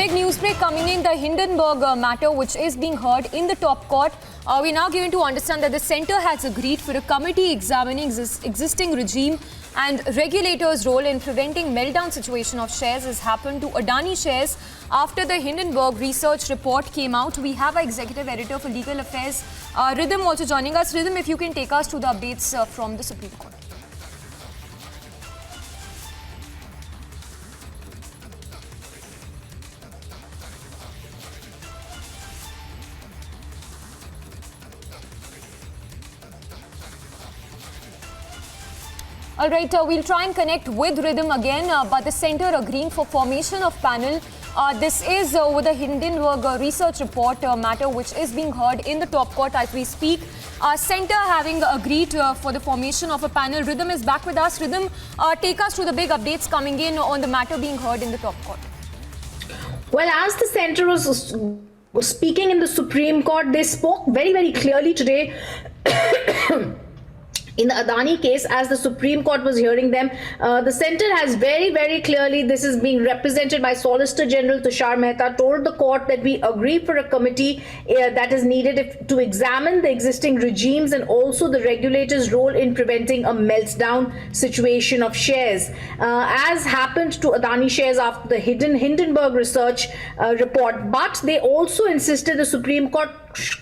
big news break coming in, the Hindenburg matter, which is being heard in the top court. We're now given to understand that the centre has agreed for a committee examining this existing regime and regulators' role in preventing meltdown situation of shares has happened to Adani shares after the Hindenburg research report came out. We have our executive editor for legal affairs, Rhythm, also joining us. Rhythm, if you can take us to the updates from the Supreme Court. All right, we'll try and connect with Rhythm again, but the centre agreeing for formation of panel. This is with the Hindenburg research report matter, which is being heard in the top court as we speak. Centre having agreed for the formation of a panel. Rhythm is back with us. Rhythm, take us through the big updates coming in on the matter being heard in the top court. Well, as the centre was speaking in the Supreme Court, they spoke very, very clearly today. In the Adani case, as the Supreme Court was hearing them, the centre has very, very clearly, this is being represented by Solicitor General Tushar Mehta, told the court that we agree for a committee that is needed to examine the existing regimes and also the regulators' role in preventing a meltdown situation of shares. As happened to Adani shares after the Hindenburg research report, but they also insisted the Supreme Court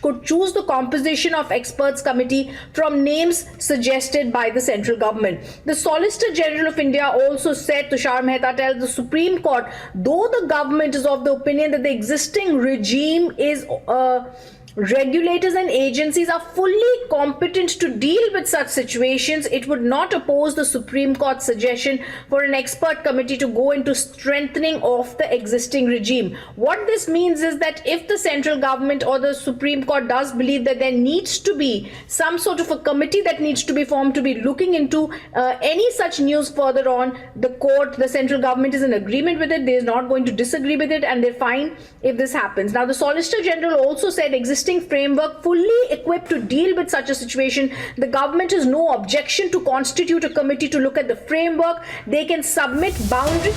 could choose the composition of experts committee from names suggested by the central government. The Solicitor General of India also said, Tushar Mehta tells the Supreme Court, though the government is of the opinion that the existing regime is regulators and agencies are fully competent to deal with such situations, it would not oppose the Supreme Court's suggestion for an expert committee to go into strengthening of the existing regime. What this means is that if the central government or the Supreme Court does believe that there needs to be some sort of a committee that needs to be formed to be looking into any such news further on, the central government is in agreement with it. They are not going to disagree with it, and they're fine if this happens. Now, the Solicitor General also said existing framework fully equipped to deal with such a situation. The government has no objection to constitute a committee to look at the framework. They can submit boundary